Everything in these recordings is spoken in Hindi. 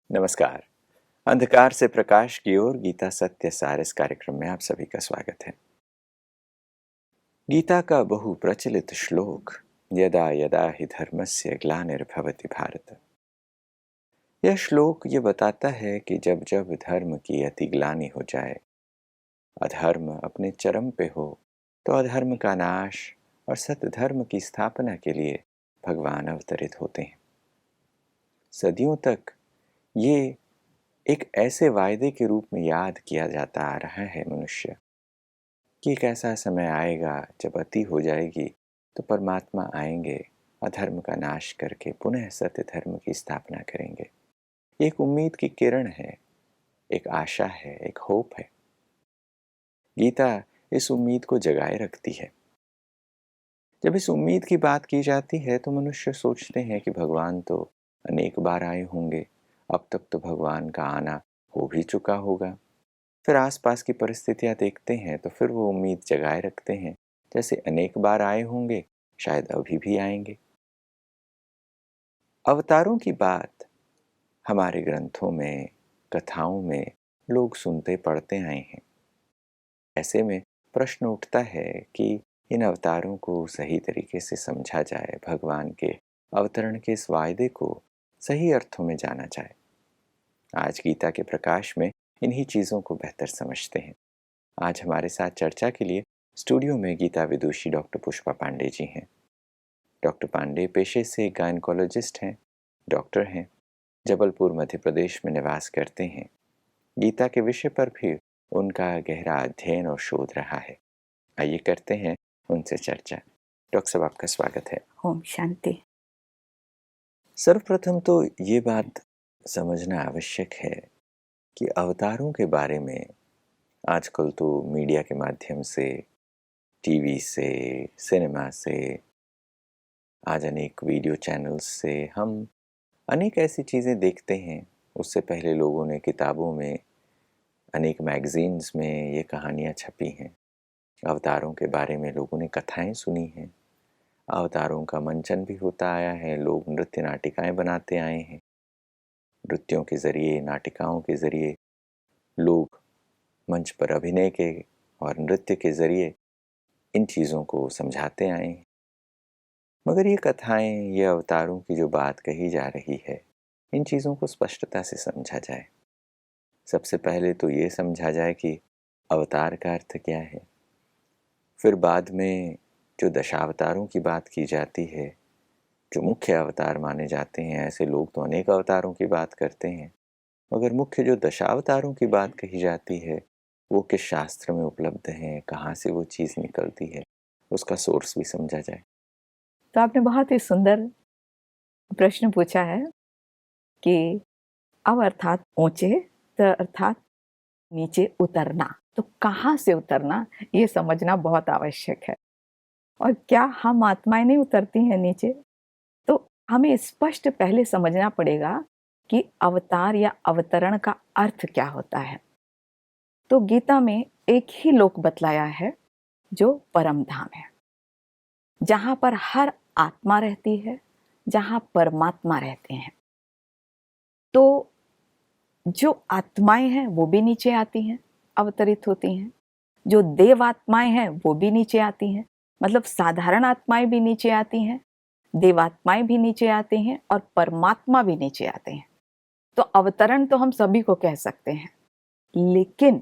नमस्कार। अंधकार से प्रकाश की ओर गीता सत्य सार इस कार्यक्रम में आप सभी का स्वागत है। गीता का बहु प्रचलित श्लोक यदा यदा हि धर्मस्य ग्लानिर्भवति भारत। यह श्लोक ये बताता है कि जब जब धर्म की अति ग्लानि हो जाए, अधर्म अपने चरम पे हो, तो अधर्म का नाश और सत्य धर्म की स्थापना के लिए भगवान अवतरित होते हैं। सदियों तक ये एक ऐसे वायदे के रूप में याद किया जाता आ रहा है मनुष्य कि एक ऐसा समय आएगा जब अति हो जाएगी तो परमात्मा आएंगे, अधर्म का नाश करके पुनः सत्य धर्म की स्थापना करेंगे। एक उम्मीद की किरण है, एक आशा है, एक होप है। गीता इस उम्मीद को जगाए रखती है। जब इस उम्मीद की बात की जाती है तो मनुष्य सोचते हैं कि भगवान तो अनेक बार आए होंगे, अब तक तो भगवान का आना हो भी चुका होगा। फिर आसपास की परिस्थितियां देखते हैं तो फिर वो उम्मीद जगाए रखते हैं, जैसे अनेक बार आए होंगे, शायद अभी भी आएंगे। अवतारों की बात हमारे ग्रंथों में, कथाओं में लोग सुनते पढ़ते आए हैं। ऐसे में प्रश्न उठता है कि इन अवतारों को सही तरीके से समझा जाए, भगवान के अवतरण के इस वायदे को सही अर्थों में जाना जाए। आज गीता के प्रकाश में इन्हीं चीज़ों को बेहतर समझते हैं। आज हमारे साथ चर्चा के लिए स्टूडियो में गीता विदुषी डॉक्टर पुष्पा पांडे जी हैं। डॉक्टर पांडे पेशे से गायनकोलॉजिस्ट हैं, डॉक्टर हैं, जबलपुर मध्य प्रदेश में निवास करते हैं। गीता के विषय पर भी उनका गहरा अध्ययन और शोध रहा है। आइए करते हैं उनसे चर्चा। डॉक्टर साहब, आपका स्वागत है। ओम शांति। सर्वप्रथम तो ये बात समझना आवश्यक है कि अवतारों के बारे में आजकल तो मीडिया के माध्यम से, टीवी से, सिनेमा से, आज अनेक वीडियो चैनल्स से हम अनेक ऐसी चीज़ें देखते हैं। उससे पहले लोगों ने किताबों में, अनेक मैगज़ीन्स में ये कहानियाँ छपी हैं। अवतारों के बारे में लोगों ने कथाएं सुनी हैं। अवतारों का मंचन भी होता आया है, लोग नृत्य नाटिकाएं बनाते आए हैं। नृत्यों के ज़रिए, नाटिकाओं के ज़रिए लोग मंच पर अभिनय के और नृत्य के ज़रिए इन चीज़ों को समझाते आए हैं। मगर ये कथाएं, ये अवतारों की जो बात कही जा रही है, इन चीज़ों को स्पष्टता से समझा जाए। सबसे पहले तो ये समझा जाए कि अवतार का अर्थ क्या है। फिर बाद में जो दशावतारों की बात की जाती है, जो मुख्य अवतार माने जाते हैं, ऐसे लोग तो अनेक अवतारों की बात करते हैं, मगर मुख्य जो दशावतारों की बात कही जाती है वो किस शास्त्र में उपलब्ध हैं, कहाँ से वो चीज़ निकलती है, उसका सोर्स भी समझा जाए। तो आपने बहुत ही सुंदर प्रश्न पूछा है कि अव अर्थात ऊंचे, त अर्थात नीचे उतरना। तो कहाँ से उतरना, ये समझना बहुत आवश्यक है। और क्या हम आत्माएं नहीं उतरती हैं नीचे? तो हमें स्पष्ट पहले समझना पड़ेगा कि अवतार या अवतरण का अर्थ क्या होता है। तो गीता में एक ही लोक बतलाया है जो परम धाम है, जहां पर हर आत्मा रहती है, जहां परमात्मा रहते हैं। तो जो आत्माएं हैं वो भी नीचे आती हैं, अवतरित होती हैं। जो देव आत्माएं हैं वो भी नीचे आती हैं, मतलब साधारण आत्माएं भी नीचे आती हैं, देवात्माएं भी नीचे आती हैं और परमात्मा भी नीचे आते हैं। तो अवतरण तो हम सभी को कह सकते हैं, लेकिन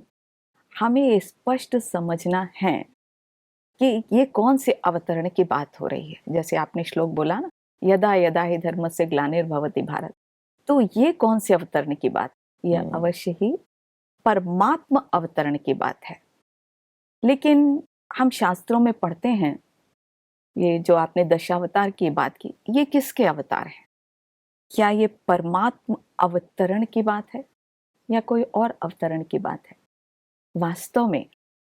हमें स्पष्ट समझना है कि ये कौन से अवतरण की बात हो रही है। जैसे आपने श्लोक बोला ना, यदा यदा हि धर्मस्य ग्लानिर्भवति भारत। तो ये कौन से अवतरण की बात? यह अवश्य ही परमात्मा अवतरण की बात है। लेकिन हम शास्त्रों में पढ़ते हैं, ये जो आपने दशावतार की बात की, ये किसके अवतार हैं? क्या ये परमात्मा अवतरण की बात है या कोई और अवतरण की बात है? वास्तव में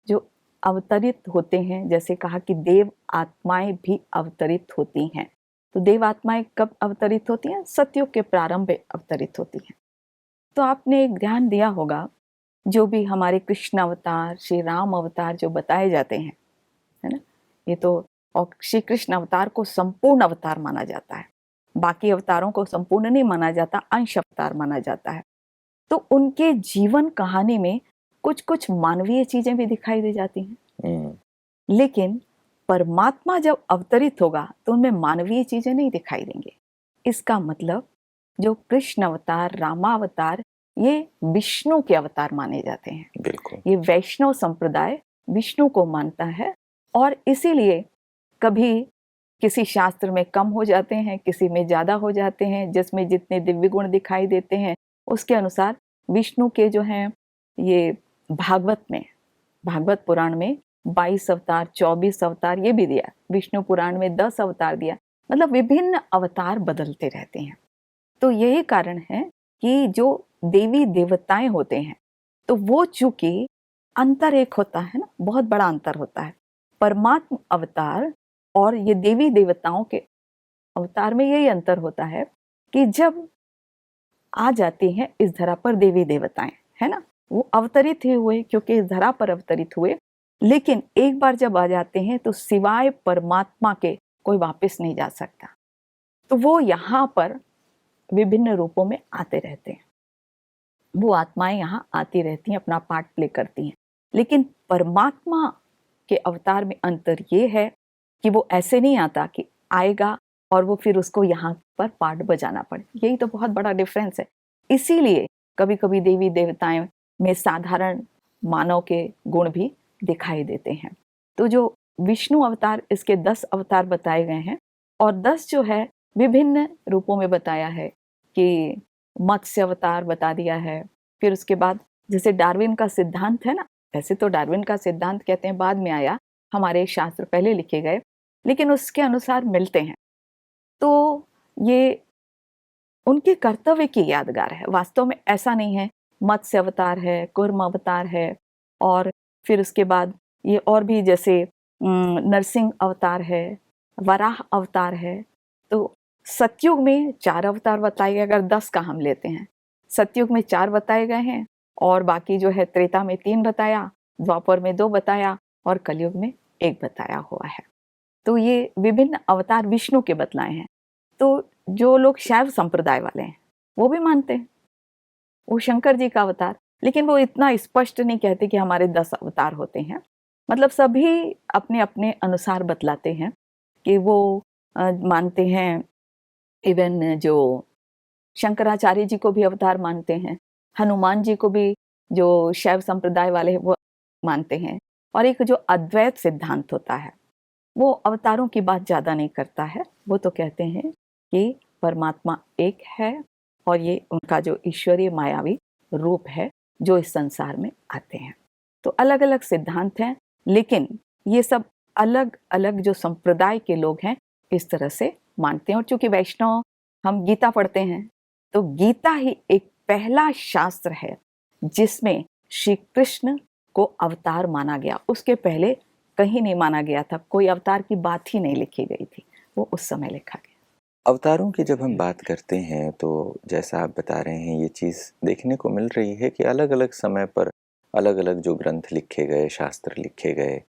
जो अवतरित होते हैं, जैसे कहा कि देव आत्माएं भी अवतरित होती हैं। तो देव आत्माएं कब अवतरित होती हैं? सतयुग के प्रारंभ में अवतरित होती हैं। तो आपने एक ध्यान दिया होगा, जो भी हमारे कृष्ण अवतार, श्री राम अवतार जो बताए जाते हैं, है ना, ये तो, और श्री कृष्ण अवतार को संपूर्ण अवतार माना जाता है। बाकी अवतारों को संपूर्ण नहीं माना जाता, अंश अवतार माना जाता है। तो उनके जीवन कहानी में कुछ कुछ मानवीय चीजें भी दिखाई दे जाती हैं, लेकिन परमात्मा जब अवतरित होगा तो उनमें मानवीय चीजें नहीं दिखाई देंगे। इसका मतलब जो कृष्ण अवतार, रामावतार, ये विष्णु के अवतार माने जाते हैं। बिल्कुल। ये वैष्णव संप्रदाय विष्णु को मानता है, और इसीलिए कभी किसी शास्त्र में कम हो जाते हैं, किसी में ज्यादा हो जाते हैं, जिसमें जितने दिव्य गुण दिखाई देते हैं उसके अनुसार विष्णु के जो हैं, ये भागवत पुराण में 22 अवतार, 24 अवतार ये भी दिया, विष्णु पुराण में 10 अवतार दिया, मतलब विभिन्न अवतार बदलते रहते हैं। तो यही कारण है कि जो देवी देवताएं होते हैं, तो वो चूंकि अंतर एक होता है ना, बहुत बड़ा अंतर होता है परमात्म अवतार और ये देवी देवताओं के अवतार में। यही अंतर होता है कि जब आ जाती हैं इस धरा पर देवी देवताएं, है ना, वो अवतरित ही हुए क्योंकि इस धरा पर अवतरित हुए, लेकिन एक बार जब आ जाते हैं तो सिवाय परमात्मा के कोई वापस नहीं जा सकता। तो वो यहाँ पर विभिन्न रूपों में आते रहते हैं, वो आत्माएं यहाँ आती रहती हैं, अपना पार्ट प्ले करती हैं। लेकिन परमात्मा के अवतार में अंतर ये है कि वो ऐसे नहीं आता कि आएगा और वो फिर उसको यहाँ पर पार्ट बजाना पड़े। यही तो बहुत बड़ा डिफरेंस है। इसीलिए कभी कभी देवी देवताएं में साधारण मानव के गुण भी दिखाई देते हैं। तो जो विष्णु अवतार, इसके 10 अवतार बताए गए हैं, और 10 जो है विभिन्न रूपों में बताया है कि मत्स्य अवतार बता दिया है। फिर उसके बाद जैसे डार्विन का सिद्धांत है ना, वैसे तो डार्विन का सिद्धांत कहते हैं बाद में आया, हमारे शास्त्र पहले लिखे गए, लेकिन उसके अनुसार मिलते हैं। तो ये उनके कर्तव्य की यादगार है। वास्तव में ऐसा नहीं है, मत्स्य अवतार है, कूर्म अवतार है, और फिर उसके बाद ये और भी जैसे नरसिंह अवतार है, वराह अवतार है। तो सतयुग में 4 अवतार बताए गए, अगर 10 का हम लेते हैं, सतयुग में 4 बताए गए हैं, और बाकी जो है त्रेता में 3 बताया, द्वापर में 2 बताया, और कलयुग में 1 बताया हुआ है। तो ये विभिन्न अवतार विष्णु के बतलाए हैं। तो जो लोग शैव संप्रदाय वाले हैं वो भी मानते हैं वो शंकर जी का अवतार, लेकिन वो इतना स्पष्ट नहीं कहते कि हमारे 10 अवतार होते हैं। मतलब सभी अपने अपने अनुसार बतलाते हैं कि वो मानते हैं। इवन जो शंकराचार्य जी को भी अवतार मानते हैं, हनुमान जी को भी जो शैव संप्रदाय वाले हैं वो मानते हैं। और एक जो अद्वैत सिद्धांत होता है वो अवतारों की बात ज्यादा नहीं करता है, वो तो कहते हैं कि परमात्मा एक है और ये उनका जो ईश्वरीय मायावी रूप है जो इस संसार में आते हैं। तो अलग अलग सिद्धांत हैं, लेकिन ये सब अलग अलग जो संप्रदाय के लोग हैं इस तरह से मानते हैं। और चूंकि वैष्णव हम गीता पढ़ते हैं, तो गीता ही एक पहला शास्त्र है जिसमें श्री कृष्ण को अवतार माना गया। उसके पहले कहीं नहीं माना गया था, कोई अवतार की बात ही नहीं लिखी गई थी, वो उस समय लिखा गया। अवतारों की जब हम बात करते हैं तो जैसा आप बता रहे हैं ये चीज़ देखने को मिल रही है कि अलग अलग समय पर अलग अलग जो ग्रंथ लिखे गए, शास्त्र लिखे गए,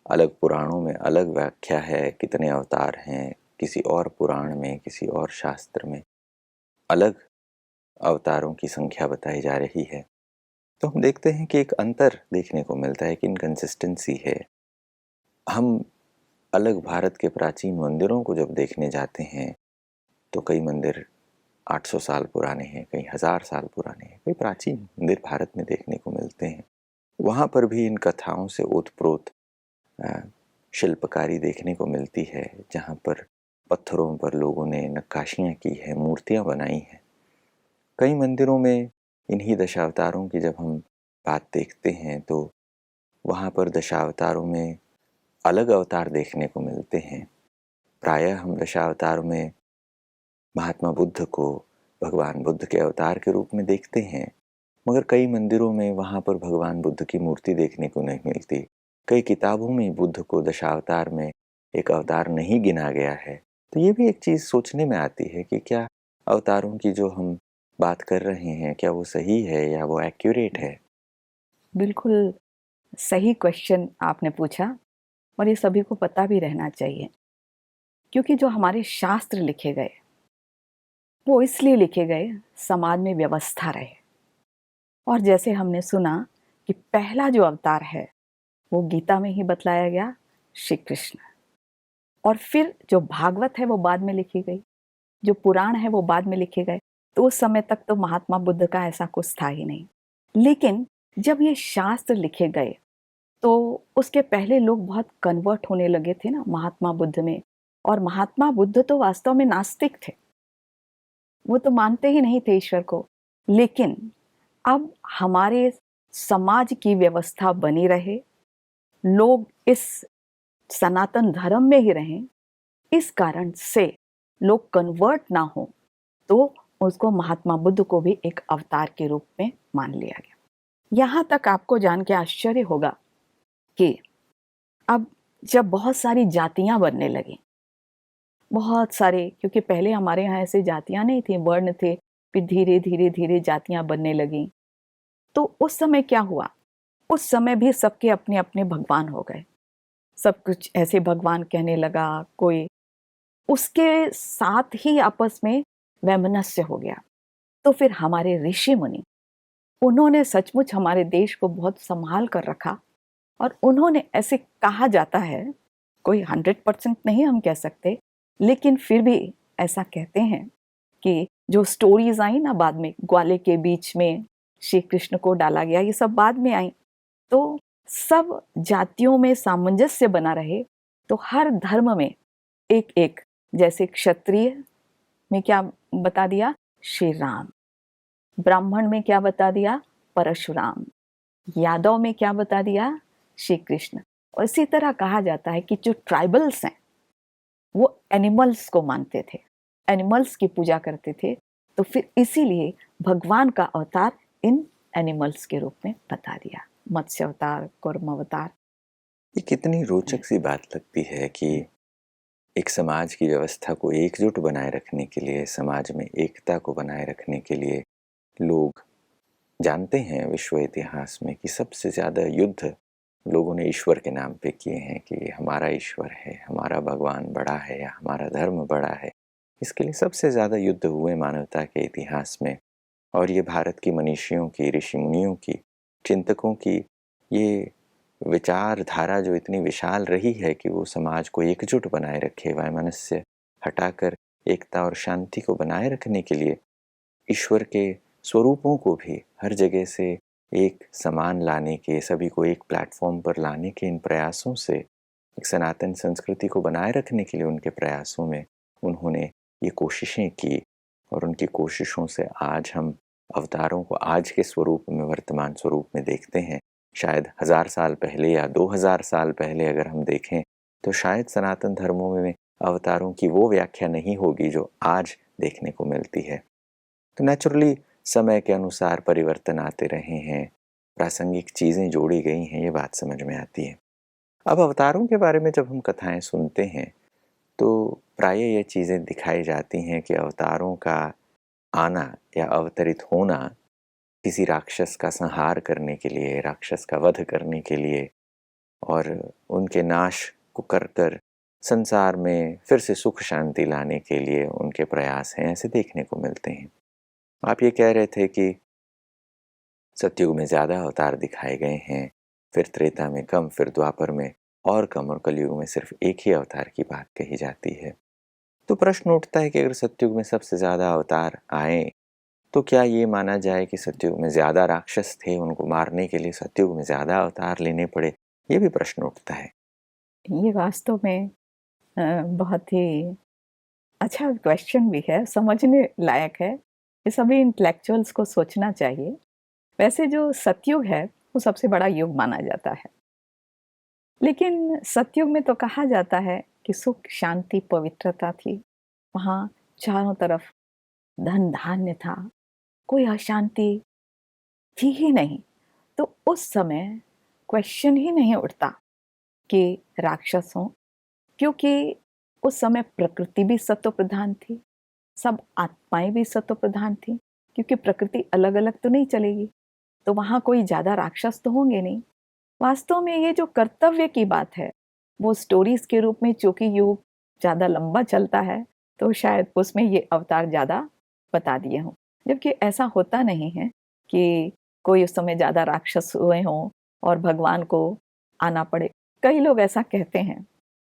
अलग पुराणों में अलग व्याख्या है कितने अवतार हैं, किसी और पुराण में, किसी और शास्त्र में अलग अवतारों की संख्या बताई जा रही है। तो हम देखते हैं कि एक अंतर देखने को मिलता है, कि इनकंसिस्टेंसी है। हम अलग भारत के प्राचीन मंदिरों को जब देखने जाते हैं तो कई मंदिर 800 साल पुराने हैं, कई 1000 साल पुराने हैं, कई प्राचीन मंदिर भारत में देखने को मिलते हैं। वहाँ पर भी इन कथाओं से ओतप्रोत शिल्पकारी देखने को मिलती है, जहाँ पर पत्थरों पर लोगों ने नक्काशियाँ की है, मूर्तियाँ बनाई हैं। कई मंदिरों में इन्हीं दशावतारों की जब हम बात देखते हैं तो वहाँ पर दशावतारों में अलग अवतार देखने को मिलते हैं। प्रायः हम दशावतार में महात्मा बुद्ध को भगवान बुद्ध के अवतार के रूप में देखते हैं, मगर कई मंदिरों में वहाँ पर भगवान बुद्ध की मूर्ति देखने को नहीं मिलती। कई किताबों में बुद्ध को दशावतार में एक अवतार नहीं गिना गया है। तो ये भी एक चीज़ सोचने में आती है कि क्या अवतारों की जो हम बात कर रहे हैं क्या वो सही है या वो एक्यूरेट है। बिल्कुल सही क्वेश्चन आपने पूछा, और ये सभी को पता भी रहना चाहिए, क्योंकि जो हमारे शास्त्र लिखे गए वो इसलिए लिखे गए समाज में व्यवस्था रहे। और जैसे हमने सुना कि पहला जो अवतार है वो गीता में ही बतलाया गया, श्री कृष्ण। और फिर जो भागवत है वो बाद में लिखी गई, जो पुराण है वो बाद में लिखे गए। तो उस समय तक तो महात्मा बुद्ध का ऐसा कुछ था ही नहीं। लेकिन जब ये शास्त्र लिखे गए तो उसके पहले लोग बहुत कन्वर्ट होने लगे थे ना महात्मा बुद्ध में। और महात्मा बुद्ध तो वास्तव में नास्तिक थे, वो तो मानते ही नहीं थे ईश्वर को। लेकिन अब हमारे समाज की व्यवस्था बनी रहे, लोग इस सनातन धर्म में ही रहें, इस कारण से लोग कन्वर्ट ना हो, तो उसको महात्मा बुद्ध को भी एक अवतार के रूप में मान लिया गया। यहाँ तक आपको जान के आश्चर्य होगा कि अब जब बहुत सारी जातियां बनने लगी, बहुत सारे, क्योंकि पहले हमारे यहाँ ऐसे जातियां नहीं थी, वर्ण थे, फिर धीरे धीरे धीरे जातियां बनने लगी। तो उस समय क्या हुआ, उस समय भी सबके अपने अपने भगवान हो गए, सब कुछ ऐसे भगवान कहने लगा कोई, उसके साथ ही आपस में वैमनस्य हो गया। तो फिर हमारे ऋषि मुनि, उन्होंने सचमुच हमारे देश को बहुत संभाल कर रखा। और उन्होंने, ऐसे कहा जाता है, कोई 100% नहीं हम कह सकते, लेकिन फिर भी ऐसा कहते हैं कि जो स्टोरीज आई ना बाद में, ग्वाले के बीच में श्री कृष्ण को डाला गया, ये सब बाद में आई। तो सब जातियों में सामंजस्य बना रहे। तो हर धर्म में एक एक, जैसे क्षत्रिय में क्या बता दिया, श्री राम, ब्राह्मण में क्या बता दिया, परशुराम, यादव में क्या बता दिया, श्री कृष्ण। और इसी तरह कहा जाता है कि जो ट्राइबल्स हैं वो एनिमल्स को मानते थे, एनिमल्स की पूजा करते थे। तो फिर इसीलिए भगवान का अवतार इन एनिमल्स के रूप में बता दिया, मत्स्य अवतार, कूर्म अवतार। ये कितनी रोचक सी बात लगती है कि एक समाज की व्यवस्था को एकजुट बनाए रखने के लिए, समाज में एकता को बनाए रखने के लिए लोग जानते हैं विश्व इतिहास में कि सबसे ज़्यादा युद्ध लोगों ने ईश्वर के नाम पे किए हैं कि हमारा ईश्वर है, हमारा भगवान बड़ा है या हमारा धर्म बड़ा है। इसके लिए सबसे ज़्यादा युद्ध हुए मानवता के इतिहास में। और ये भारत की मनीषियों की, ऋषि मुनियों की, चिंतकों की ये विचारधारा जो इतनी विशाल रही है कि वो समाज को एकजुट बनाए रखे, वैमनस्य हटाकर एकता और शांति को बनाए रखने के लिए ईश्वर के स्वरूपों को भी हर जगह से एक समान लाने के, सभी को एक प्लेटफॉर्म पर लाने के इन प्रयासों से, एक सनातन संस्कृति को बनाए रखने के लिए उनके प्रयासों में उन्होंने ये कोशिशें की। और उनकी कोशिशों से आज हम अवतारों को आज के स्वरूप में, वर्तमान स्वरूप में देखते हैं। शायद 1000 साल पहले या 2000 साल पहले अगर हम देखें तो शायद सनातन धर्मों में अवतारों की वो व्याख्या नहीं होगी जो आज देखने को मिलती है। तो नेचुरली समय के अनुसार परिवर्तन आते रहे हैं, प्रासंगिक चीज़ें जोड़ी गई हैं, ये बात समझ में आती है। अब अवतारों के बारे में जब हम कथाएं सुनते हैं तो प्रायः ये चीज़ें दिखाई जाती हैं कि अवतारों का आना या अवतरित होना किसी राक्षस का संहार करने के लिए, राक्षस का वध करने के लिए और उनके नाश को कर संसार में फिर से सुख शांति लाने के लिए उनके प्रयास हैं, ऐसे देखने को मिलते हैं। आप ये कह रहे थे कि सतयुग में ज़्यादा अवतार दिखाए गए हैं, फिर त्रेता में कम, फिर द्वापर में और कम, और कलयुग में सिर्फ एक ही अवतार की बात कही जाती है। तो प्रश्न उठता है कि अगर सतयुग में सबसे ज़्यादा अवतार आए तो क्या ये माना जाए कि सतयुग में ज़्यादा राक्षस थे, उनको मारने के लिए सतयुग में ज़्यादा अवतार लेने पड़े? ये भी प्रश्न उठता है। ये वास्तव में बहुत ही अच्छा क्वेश्चन भी है, समझने लायक है। ये सभी इंटेलेक्चुअल्स को सोचना चाहिए। वैसे जो सतयुग है वो सबसे बड़ा युग माना जाता है, लेकिन सतयुग में तो कहा जाता है कि सुख शांति पवित्रता थी, वहाँ चारों तरफ धन धान्य था, कोई अशांति थी ही नहीं। तो उस समय क्वेश्चन ही नहीं उठता कि राक्षस हों, क्योंकि उस समय प्रकृति भी सत्व प्रधान थी, सब आत्माएं भी सत्व प्रधान थी, क्योंकि प्रकृति अलग अलग तो नहीं चलेगी, तो वहाँ कोई ज़्यादा राक्षस तो होंगे नहीं। वास्तव में ये जो कर्तव्य की बात है वो स्टोरीज के रूप में, चूंकि युग ज़्यादा लंबा चलता है तो शायद उसमें ये अवतार ज़्यादा बता दिए हों। जबकि ऐसा होता नहीं है कि कोई उस समय ज़्यादा राक्षस हुए हों और भगवान को आना पड़े। कई लोग ऐसा कहते हैं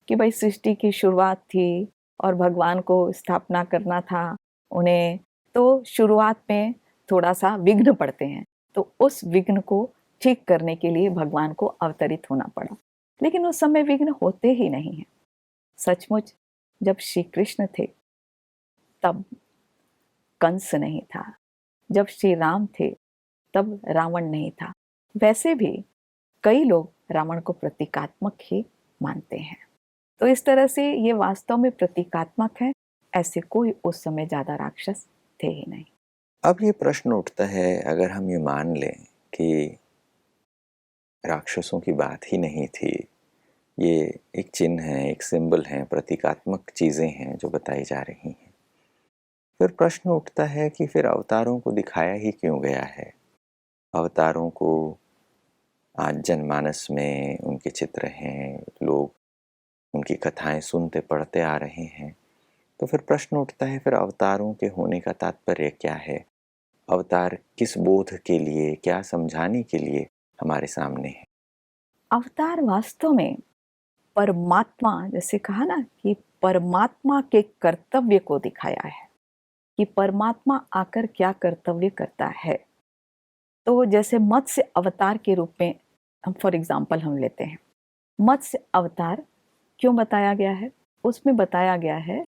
कि भाई सृष्टि की शुरुआत थी और भगवान को स्थापना करना था उन्हें, तो शुरुआत में थोड़ा-सा विघ्न पड़ते हैं। तो उस विघ्न को ठीक करने के लिए भगवान को अवतरित होना पड़ा। लेकिन उस समय विघ्न होते ही नहीं हैं। सचमुच जब श्री कृष्ण थे, तब कंस नहीं था। जब श्री राम थे, तब रावण नहीं था। वैसे भी कई लोग रावण को प्रतीकात्मक ही मानते हैं। तो इस तरह से ये वास्तव में प्रतीकात्मक है, ऐसे कोई उस समय ज़्यादा राक्षस थे ही नहीं। अब ये प्रश्न उठता है, अगर हम ये मान लें कि राक्षसों की बात ही नहीं थी, ये एक चिन्ह है, एक सिंबल है, प्रतीकात्मक चीज़ें हैं जो बताई जा रही हैं, फिर प्रश्न उठता है कि फिर अवतारों को दिखाया ही क्यों गया है? अवतारों को आज जनमानस में उनके चित्र हैं, लोग उनकी कथाएं सुनते पढ़ते आ रहे हैं। तो फिर प्रश्न उठता है, फिर अवतारों के होने का तात्पर्य क्या है? अवतार किस बोध के लिए, क्या समझाने के लिए हमारे सामने है? अवतार वास्तव में परमात्मा, जैसे कहा ना कि परमात्मा के कर्तव्य को दिखाया है कि परमात्मा आकर क्या कर्तव्य करता है। तो जैसे मत्स्य अवतार के रूप में हम फॉर एग्जाम्पल हम लेते हैं, मत्स्य अवतार क्यों बताया गया है? उसमें बताया गया है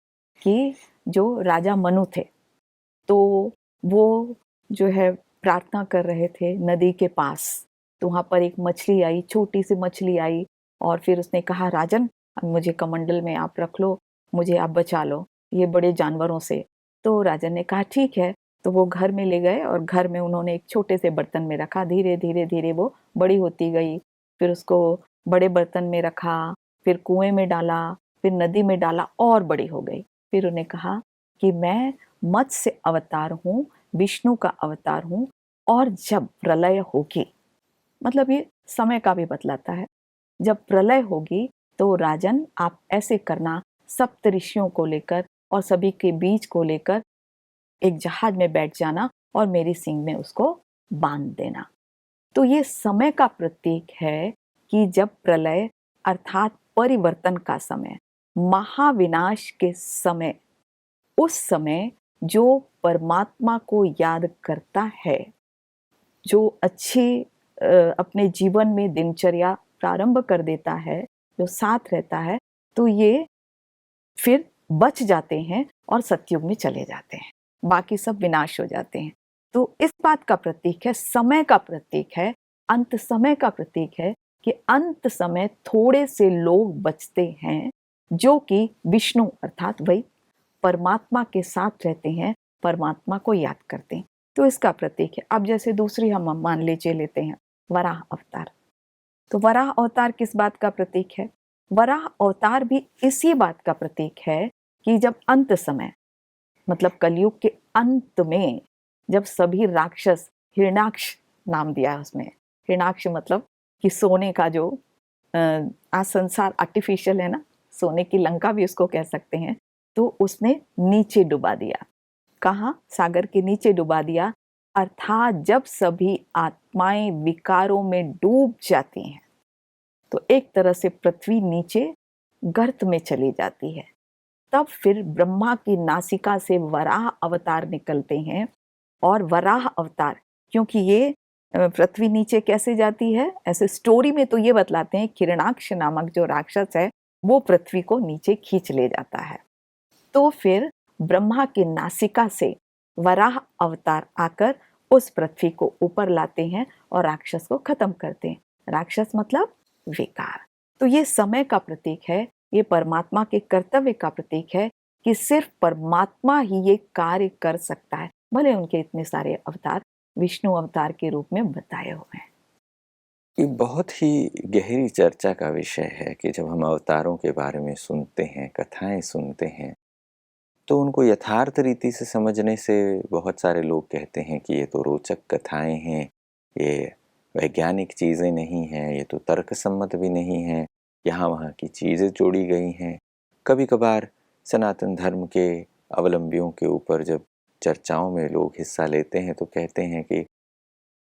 कि जो राजा मनु थे, तो वो जो है प्रार्थना कर रहे थे नदी के पास। तो वहाँ पर एक मछली आई, छोटी सी मछली आई और फिर उसने कहा, राजन मुझे कमंडल में आप रख लो, मुझे आप बचा लो ये बड़े जानवरों से। तो राजन ने कहा ठीक है। तो वो घर में ले गए और घर में उन्होंने एक छोटे से बर्तन में रखा। धीरे धीरे धीरे वो बड़ी होती गई। फिर उसको बड़े बर्तन में रखा, फिर कुएं में डाला, फिर नदी में डाला और बड़ी हो गई। फिर उन्हें कहा कि मैं मत्स्य अवतार हूँ, विष्णु का अवतार हूँ, और जब प्रलय होगी, मतलब ये समय का भी बतलाता है, जब प्रलय होगी तो राजन आप ऐसे करना, सप्त ऋषियों को लेकर और सभी के बीज को लेकर एक जहाज में बैठ जाना और मेरी सींग में उसको बांध देना। तो ये समय का प्रतीक है कि जब प्रलय अर्थात परिवर्तन का समय, महाविनाश के समय, उस समय जो परमात्मा को याद करता है, जो अच्छी अपने जीवन में दिनचर्या प्रारंभ कर देता है, जो साथ रहता है, तो ये फिर बच जाते हैं और सतयुग में चले जाते हैं। बाकी सब विनाश हो जाते हैं। तो इस बात का प्रतीक है, समय का प्रतीक है, अंत समय का प्रतीक है कि अंत समय थोड़े से लोग बचते हैं जो कि विष्णु अर्थात वही परमात्मा के साथ रहते हैं, परमात्मा को याद करते हैं। तो इसका प्रतीक है। अब जैसे दूसरी हम मान लीजिए लेते हैं वराह अवतार। तो वराह अवतार किस बात का प्रतीक है? वराह अवतार भी इसी बात का प्रतीक है कि जब अंत समय, मतलब कलयुग के अंत में, जब सभी राक्षस, हिरण्याक्ष नाम दिया है उसमें, हिरण्याक्ष मतलब कि सोने का जो आज संसार आर्टिफिशियल है ना, सोने की लंका भी उसको कह सकते हैं, तो उसने नीचे डुबा दिया। कहाँ? सागर के नीचे डुबा दिया। अर्थात जब सभी आत्माएं विकारों में डूब जाती हैं, तो एक तरह से पृथ्वी नीचे गर्त में चली जाती है। तब फिर ब्रह्मा की नासिका से वराह अवतार निकलते हैं। और वराह अवतार, क्योंकि ये पृथ्वी नीचे कैसे जाती है, ऐसे स्टोरी में तो ये बतलाते हैं हिरण्याक्ष नामक जो राक्षस है वो पृथ्वी को नीचे खींच ले जाता है। तो फिर ब्रह्मा की नासिका से वराह अवतार आकर उस पृथ्वी को ऊपर लाते हैं और राक्षस को खत्म करते हैं। राक्षस मतलब विकार। तो ये समय का प्रतीक है, ये परमात्मा के कर्तव्य का प्रतीक है कि सिर्फ परमात्मा ही ये कार्य कर सकता है, भले उनके इतने सारे अवतार विष्णु अवतार के रूप में बताए हुए हैं। ये बहुत ही गहरी चर्चा का विषय है कि जब हम अवतारों के बारे में सुनते हैं, कथाएं सुनते हैं, तो उनको यथार्थ रीति से समझने से बहुत सारे लोग कहते हैं कि ये तो रोचक कथाएं हैं, ये वैज्ञानिक चीज़ें नहीं हैं, ये तो तर्कसम्मत भी नहीं हैं, यहाँ वहाँ की चीज़ें जोड़ी गई हैं। कभी कभार सनातन धर्म के अवलंबियों के ऊपर जब चर्चाओं में लोग हिस्सा लेते हैं तो कहते हैं कि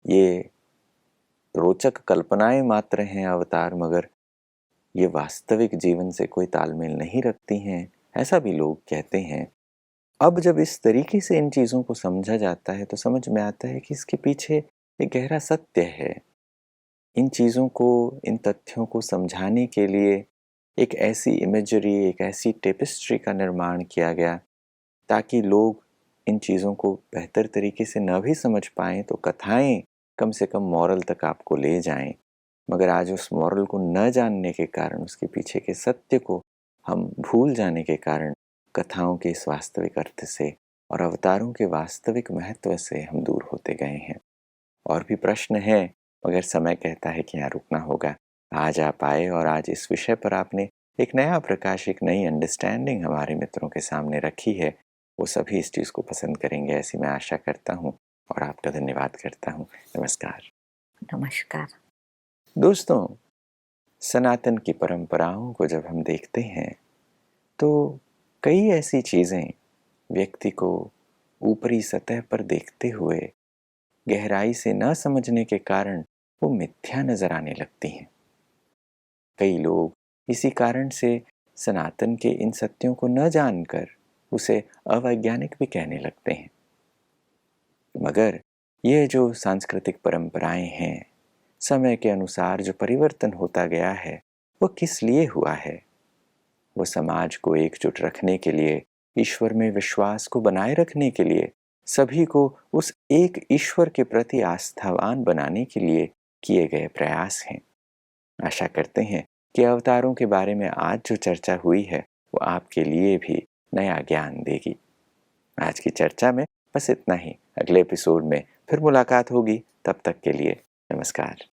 ये रोचक कल्पनाएं मात्र हैं अवतार, मगर ये वास्तविक जीवन से कोई तालमेल नहीं रखती हैं, ऐसा भी लोग कहते हैं। अब जब इस तरीके से इन चीज़ों को समझा जाता है तो समझ में आता है कि इसके पीछे एक गहरा सत्य है। इन चीज़ों को, इन तथ्यों को समझाने के लिए एक ऐसी इमेजरी, एक ऐसी टेपेस्ट्री का निर्माण किया गया ताकि लोग इन चीज़ों को बेहतर तरीके से न भी समझ पाएँ तो कथाएँ कम से कम मॉरल तक आपको ले जाएँ। मगर आज उस मॉरल को न जानने के कारण, उसके पीछे के सत्य को हम भूल जाने के कारण कथाओं के इस वास्तविक अर्थ से और अवतारों के वास्तविक महत्व से हम दूर होते गए हैं। और भी प्रश्न हैं, मगर समय कहता है कि यहाँ रुकना होगा। आज आप आए और आज इस विषय पर आपने एक नया प्रकाश, एक नई अंडरस्टैंडिंग हमारे मित्रों के सामने रखी है। वो सभी इस चीज़ को पसंद करेंगे, ऐसी मैं आशा करता हूँ और आपका धन्यवाद करता हूँ। नमस्कार। नमस्कार। दोस्तों, सनातन की परंपराओं को जब हम देखते हैं तो कई ऐसी चीज़ें व्यक्ति को ऊपरी सतह पर देखते हुए गहराई से न समझने के कारण वो मिथ्या नजर आने लगती हैं। कई लोग इसी कारण से सनातन के इन सत्यों को न जानकर उसे अवैज्ञानिक भी कहने लगते हैं। मगर ये जो सांस्कृतिक परंपराएं हैं, समय के अनुसार जो परिवर्तन होता गया है, वो किस लिए हुआ है? वो समाज को एकजुट रखने के लिए, ईश्वर में विश्वास को बनाए रखने के लिए, सभी को उस एक ईश्वर के प्रति आस्थावान बनाने के लिए किए गए प्रयास हैं। आशा करते हैं कि अवतारों के बारे में आज जो चर्चा हुई है वो आपके लिए भी नया ज्ञान देगी। आज की चर्चा में बस इतना ही। अगले एपिसोड में फिर मुलाकात होगी। तब तक के लिए नमस्कार।